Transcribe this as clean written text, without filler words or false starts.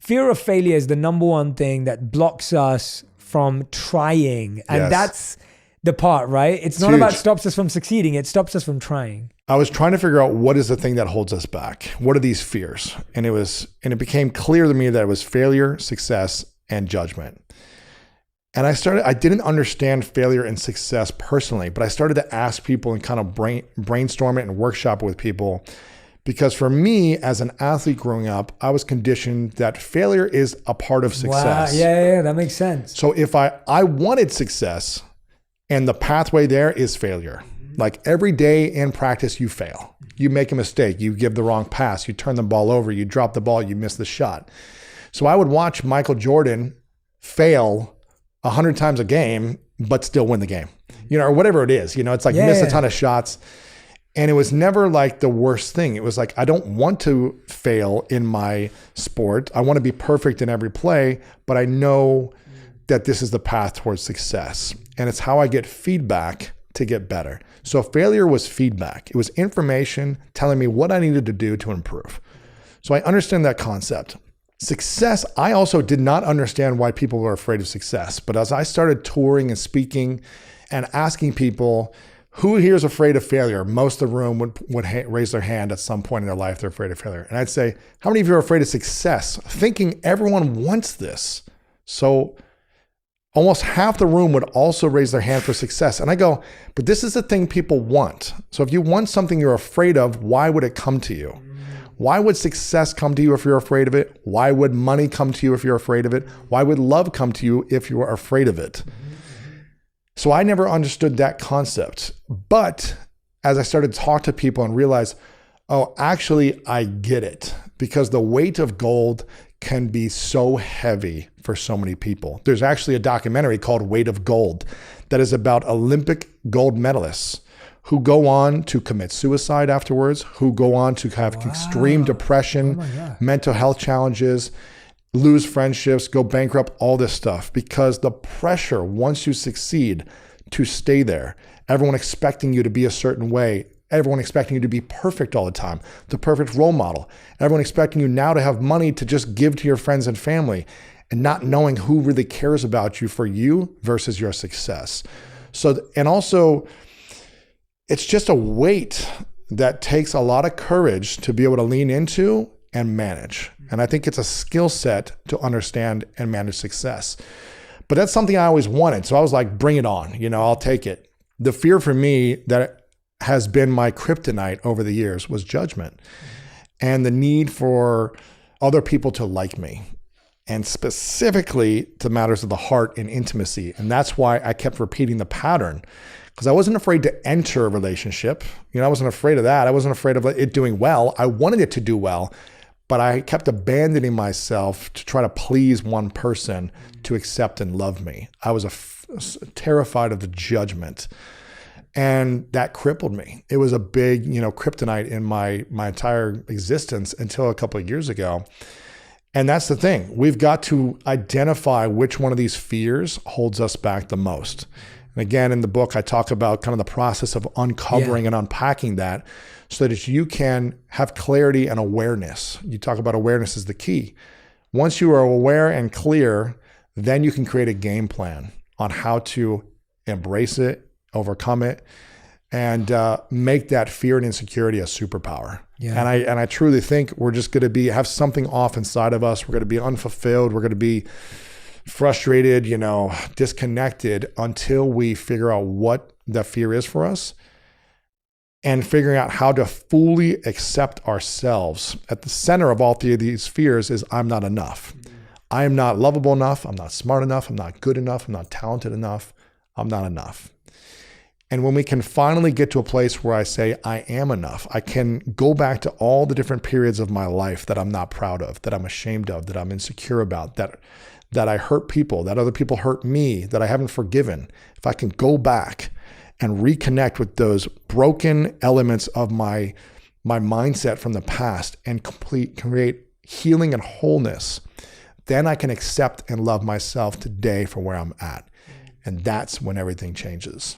fear of failure is the number one thing that blocks us from trying. And that's the part, right? It's not about stops us from succeeding. It stops us from trying. I was trying to figure out what is the thing that holds us back. What are these fears? And it became clear to me that it was failure, success, and judgment. And I didn't understand failure and success personally, but I started to ask people and kind of brainstorm it and workshop it with people. Because for me, as an athlete growing up, I was conditioned that failure is a part of success. Wow. Yeah, that makes sense. So if I wanted success and the pathway there is failure, like every day in practice, you fail. You make a mistake. You give the wrong pass. You turn the ball over. You drop the ball. You miss the shot. So I would watch Michael Jordan fail 100 times a game, but still win the game, or whatever it is. It's like miss a ton of shots. And it was never like the worst thing. It was like, I don't want to fail in my sport. I want to be perfect in every play, but I know that this is the path towards success. And it's how I get feedback to get better. So failure was feedback. It was information telling me what I needed to do to improve. So I understand that concept. Success, I also did not understand why people were afraid of success. But as I started touring and speaking and asking people, who here is afraid of failure? Most of the room would raise their hand at some point in their life. They're afraid of failure. And I'd say, how many of you are afraid of success? Thinking everyone wants this. So almost half the room would also raise their hand for success. And I go, but this is the thing people want. So if you want something you're afraid of, why would it come to you? Why would success come to you if you're afraid of it? Why would money come to you if you're afraid of it? Why would love come to you if you are afraid of it? So I never understood that concept. But as I started to talk to people and realize, oh, actually, I get it. Because the weight of gold can be so heavy for so many people. There's actually a documentary called Weight of Gold that is about Olympic gold medalists who go on to commit suicide afterwards, who go on to have extreme depression, mental health challenges, lose friendships, go bankrupt, all this stuff, because the pressure, once you succeed, to stay there, everyone expecting you to be a certain way, everyone expecting you to be perfect all the time, the perfect role model, everyone expecting you now to have money to just give to your friends and family, and not knowing who really cares about you for you versus your success. So, and also, it's just a weight that takes a lot of courage to be able to lean into and manage. And I think it's a skill set to understand and manage success. But that's something I always wanted. So I was like, bring it on, I'll take it. The fear for me that has been my kryptonite over the years was judgment and the need for other people to like me, and specifically to matters of the heart and intimacy. And that's why I kept repeating the pattern, because I wasn't afraid to enter a relationship. I wasn't afraid of that. I wasn't afraid of it doing well. I wanted it to do well, but I kept abandoning myself to try to please one person to accept and love me. I was terrified of the judgment, and that crippled me. It was a big, kryptonite in my entire existence until a couple of years ago. And that's the thing. We've got to identify which one of these fears holds us back the most. And again, in the book, I talk about kind of the process of uncovering and unpacking that so that you can have clarity and awareness. You talk about awareness is the key. Once you are aware and clear, then you can create a game plan on how to embrace it, overcome it, and make that fear and insecurity a superpower. Yeah. And I truly think we're just going to have something off inside of us. We're going to be unfulfilled. We're going to be frustrated, disconnected until we figure out what the fear is for us and figuring out how to fully accept ourselves. At the center of all three of these fears is I'm not enough. I am not lovable enough. I'm not smart enough. I'm not good enough. I'm not talented enough. I'm not enough. And when we can finally get to a place where I say, I am enough, I can go back to all the different periods of my life that I'm not proud of, that I'm ashamed of, that I'm insecure about, that I hurt people, that other people hurt me, that I haven't forgiven. If I can go back and reconnect with those broken elements of my mindset from the past and create healing and wholeness, then I can accept and love myself today for where I'm at. And that's when everything changes.